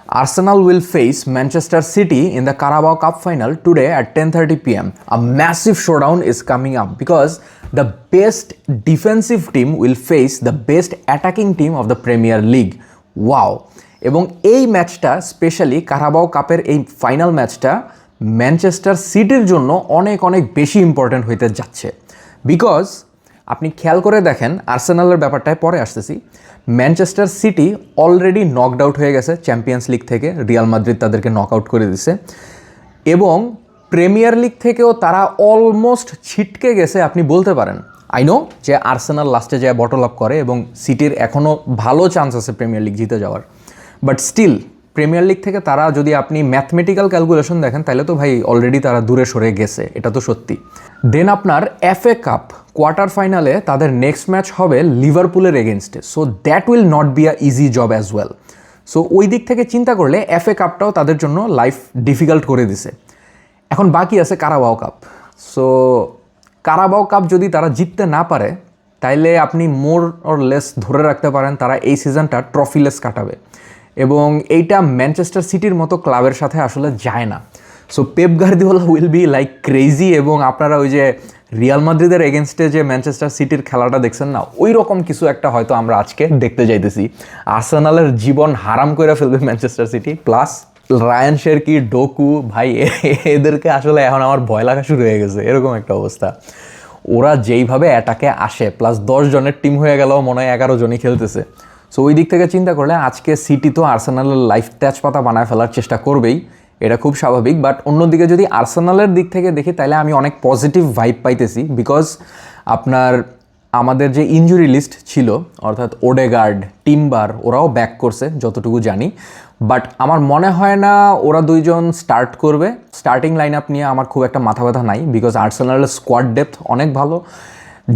Arsenal will face Manchester City in the Carabao Cup final today at 10:30 p.m. A massive showdown is coming up because the best defensive team will face the best attacking team of the Premier League. Wow! এবং এই ম্যাচটা specially Carabao কাপের এই final ম্যাচটা Manchester সিটির জন্য অনেক অনেক বেশি ইম্পর্ট্যান্ট হইতে যাচ্ছে বিকজ আপনি খেয়াল করে দেখেন আর্সেনালের ব্যাপারটায় পরে আসতেছি। Manchester city already knocked out হয়ে গেছে চ্যাম্পিয়ন্স লিগ থেকে, রিয়াল মাদ্রিদ তাদেরকে নক আউট করে দিছে এবং প্রিমিয়ার লিগ থেকেও তারা অলমোস্ট ছিটকে গেছে আপনি বলতে পারেন। আই নো যে আর্সেনাল লাস্টে যায় বটল আপ করে এবং সিটির এখনও ভালো চান্স আছে প্রিমিয়ার লিগ জিতে যাওয়ার, বাট স্টিল প্রিমিয়ার লিগ থেকে তারা যদি আপনি ম্যাথমেটিক্যাল ক্যালকুলেশন দেখেন তাহলে তো ভাই অলরেডি তারা দূরে সরে গেছে, এটা তো সত্যি। দেন আপনার এফএ কাপ কোয়ার্টার ফাইনালে তাদের নেক্সট ম্যাচ হবে লিভারপুলের এগেনস্টে, so that will not be a easy job as well. So ওই দিক থেকে চিন্তা করলে এফএ কাপটাও তাদের জন্য লাইফ ডিফিকাল্ট করে দিছে। এখন বাকি আছে Carabao cup. So Carabao cup যদি তারা জিততে না পারে তাইলে আপনি মোর অর লেস ধরে রাখতে পারেন তারা এই সিজনটা ট্রফিলেস কাটাবে এবং এইটা ম্যানচেস্টার সিটির মতো ক্লাবের সাথে আসলে যায় না। So Pep Guardiola will be like crazy এবং আপনারা ওই যে রিয়াল মাদ্রিদের এগেনস্টে যে ম্যানচেস্টার সিটির খেলাটা দেখছেন না, ওই রকম কিছু একটা হয়তো আমরা আজকে দেখতে যাইতেছি। আর্সেনালের জীবন হারাম করে ফেলবে Manchester City, plus Rayan Cherki, Doku, ভাই এদেরকে আসলে এখন আমার ভয় লাগা শুরু হয়ে গেছে, এরকম একটা অবস্থা। ওরা যেইভাবে অ্যাটাকে আসে, প্লাস 10 জনের টিম হয়ে গেলেও মনে হয় 11 জনই খেলতেছে। সো ওই দিক থেকে চিন্তা করলে আজকে সিটি তো আর্সেনালের লাইফ তেজপাতা বানায় ফেলার চেষ্টা করবেই, এটা খুব স্বাভাবিক। বাট অন্যদিকে যদি আর্সেনালের দিক থেকে দেখি তাহলে আমি অনেক পজিটিভ ভাইব পাইতেছি বিকজ আপনার আমাদের যে ইনজুরি লিস্ট ছিল অর্থাৎ ওডেগার্ড, টিম্বার ওরাও ব্যাক করছে যতটুকু জানি, বাট আমার মনে হয় না ওরা দুইজন স্টার্ট করবে। স্টার্টিং লাইন আপ নিয়ে আমার খুব একটা মাথা ব্যথা নাই বিকজ আর্সেনালের স্কোয়াড ডেপথ অনেক ভালো,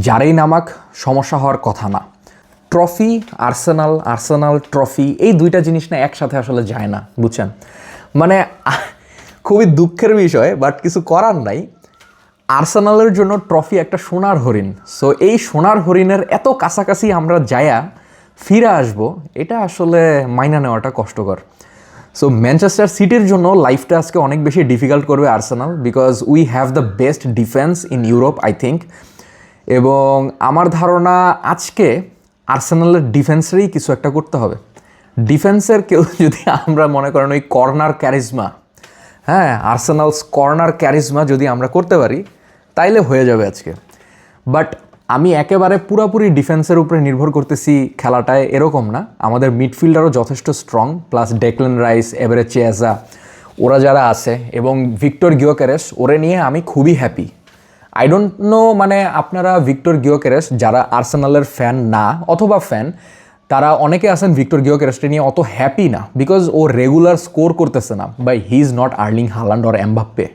যারাই নামাক সমস্যা হওয়ার কথা না। ট্রফি আর্সেনাল, আর্সেনাল ট্রফি, এই দুইটা জিনিস না একসাথে আসলে যায় না, বুঝছেন? মানে খুবই দুঃখের বিষয়, বাট কিছু করার নাই। আর্সেনালের জন্য ট্রফি একটা সোনার হরিণ। সো এই সোনার হরিণের এত কাছাকাছি আমরা যায়া ফিরে আসবো, এটা আসলে মাইনা নেওয়াটা কষ্টকর। সো ম্যানচেস্টার সিটির জন্য লাইফটা আজকে অনেক বেশি ডিফিকাল্ট করবে Arsenal because we have the best defence in Europe I think. এবং আমার ধারণা আজকে আর্সেনালের ডিফেন্সেরই কিছু একটা করতে হবে। ডিফেন্সের কেউ যদি আমরা মনে করেন ওই কর্নার ক্যারিজমা, হ্যাঁ আর্সেনালস কর্নার ক্যারিজমা যদি আমরা করতে পারি তাইলে হয়ে যাবে আজকে। বাট আমি একেবারে পুরোপুরি ডিফেন্সের উপরে নির্ভর করতেছি খেলাটায় এরকম না, আমাদের মিডফিল্ডারও যথেষ্ট স্ট্রং, প্লাস ডেকল্যান রাইস, এভারে চেজা ওরা যারা আছে এবং ভিক্টর গিওকেরেস, ওরে নিয়ে আমি খুবই হ্যাপি। আই ডোন্ট নো মানে আপনারা ভিক্টর গিওকেরেস যারা আর্সেনালের ফ্যান না অথবা ফ্যান, তারা অনেকে আছেন ভিক্টর গিওকেরেসকে নিয়ে অত হ্যাপি না বিকজ ও রেগুলার স্কোর করতেছে না। But he is not Erling Haaland or Mbappe,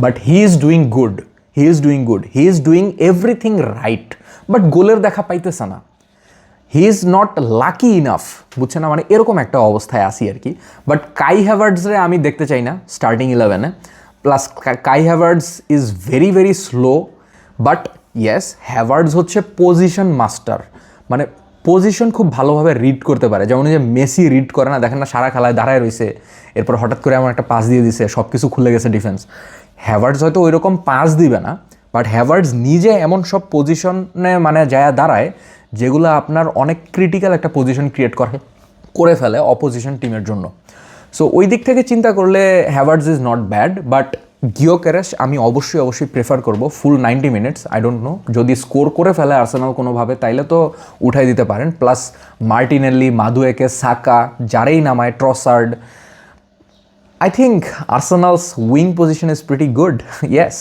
but he is doing good, he is doing good, he is doing everything right, but গোলের দেখা পাইতেছে না। He is not lucky enough, বুঝছে না, মানে এরকম একটা অবস্থায় আসি আর কি। বাট কাই হ্যাভার্টসরে আমি দেখতে চাই না স্টার্টিং 11-এ, plus Kai Havertz is very very slow, but yes Havertz হচ্ছে পজিশন মাস্টার, মানে পজিশন খুব ভালোভাবে রিড করতে পারে। যেমন যে মেসি রিড করে না, দেখেন না সারা খেলায় দাঁড়ায় রয়েছে, এরপর হঠাৎ করে এমন একটা পাস দিয়ে দিছে, সব কিছু খুলে গেছে ডিফেন্স। হ্যাভার্টস হয়তো ওই রকম পাস দিবে না, বাট হ্যাভার্টস নিজে এমন সব পজিশনে মানে যায় দাঁড়ায় যেগুলো আপনার অনেক ক্রিটিক্যাল একটা পজিশন ক্রিয়েট করে ফেলে অপোজিশন টিমের জন্য। সো ওই দিক থেকে চিন্তা করলে Havertz is not bad, but Gyokeres আমি অবশ্যই প্রেফার করব full 90 minutes. I don't know যদি স্কোর করে ফেলে আর্সেনাল কোনোভাবে তাইলে তো উঠাই দিতে পারেন, প্লাস মার্টিনেল্লি, মাদুয়েকে, সাকা যারাই নামায়, Trossard, I think Arsenal's wing position is pretty good, yes,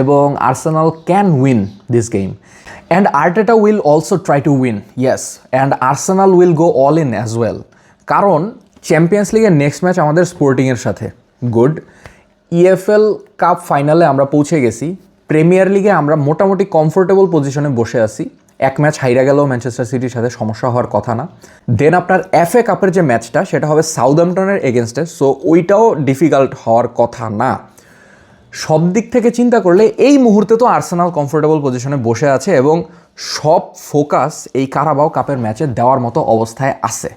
এবং Arsenal can win this game and Arteta will also try to win, yes, and Arsenal will go all in as well. কারণ Champions লিগের next match আমাদের স্পোর্টিংয়ের সাথে, good. EFL cup ফাইনালে আমরা পৌঁছে গেছি, প্রিমিয়ার লিগে আমরা মোটামুটি কমফোর্টেবল পজিশনে বসে আছি, এক ম্যাচ হাইরা গেলেও ম্যানচেস্টার সিটির সাথে সমস্যা হওয়ার কথা না। দেন আপনার এফএ কাপের যে ম্যাচটা সেটা হবে সাউদাম্পটনের এগেনস্টে, সো ওইটাও ডিফিকাল্ট হওয়ার কথা না। সব দিক থেকে চিন্তা করলে এই মুহূর্তে তো আর্সেনাল কমফোর্টেবল পজিশনে বসে আছে এবং সব ফোকাস এই কারাবাও কাপের ম্যাচে দেওয়ার মতো অবস্থায় আছে।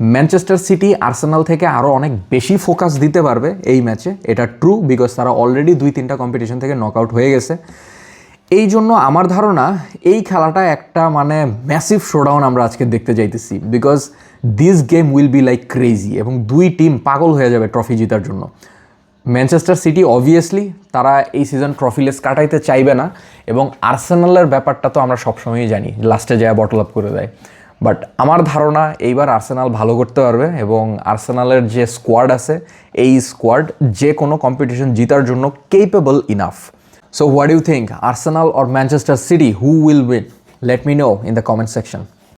ম্যানচেস্টার সিটি আর্সেনাল থেকে আরও অনেক বেশি ফোকাস দিতে পারবে এই ম্যাচে, এটা ট্রু, বিকজ তারা অলরেডি 2-3টা কম্পিটিশন থেকে নক আউট হয়ে গেছে। এই জন্য আমার ধারণা এই খেলাটা একটা মানে ম্যাসিভ শোডাউন আমরা আজকে দেখতে যাইতেছি, because this game will be like crazy এবং দুই টিম পাগল হয়ে যাবে ট্রফি জেতার জন্য। ম্যানচেস্টার সিটি অবভিয়াসলি তারা এই সিজন ট্রফিলেস কাটাইতে চাইবে না, এবং আর্সেনালের ব্যাপারটা তো আমরা সবসময়ই জানি, লাস্টে যায় বটল আপ করে দেয়। বাট আমার ধারণা এইবার আর্সেনাল ভালো করতে পারবে, এবং আর্সেনালের যে স্কোয়াড আছে এই স্কোয়াড যে কোনো কম্পিটিশন জেতার জন্য capable enough. So what do you think? Arsenal or Manchester City? Who will win? Let me know in the comment section.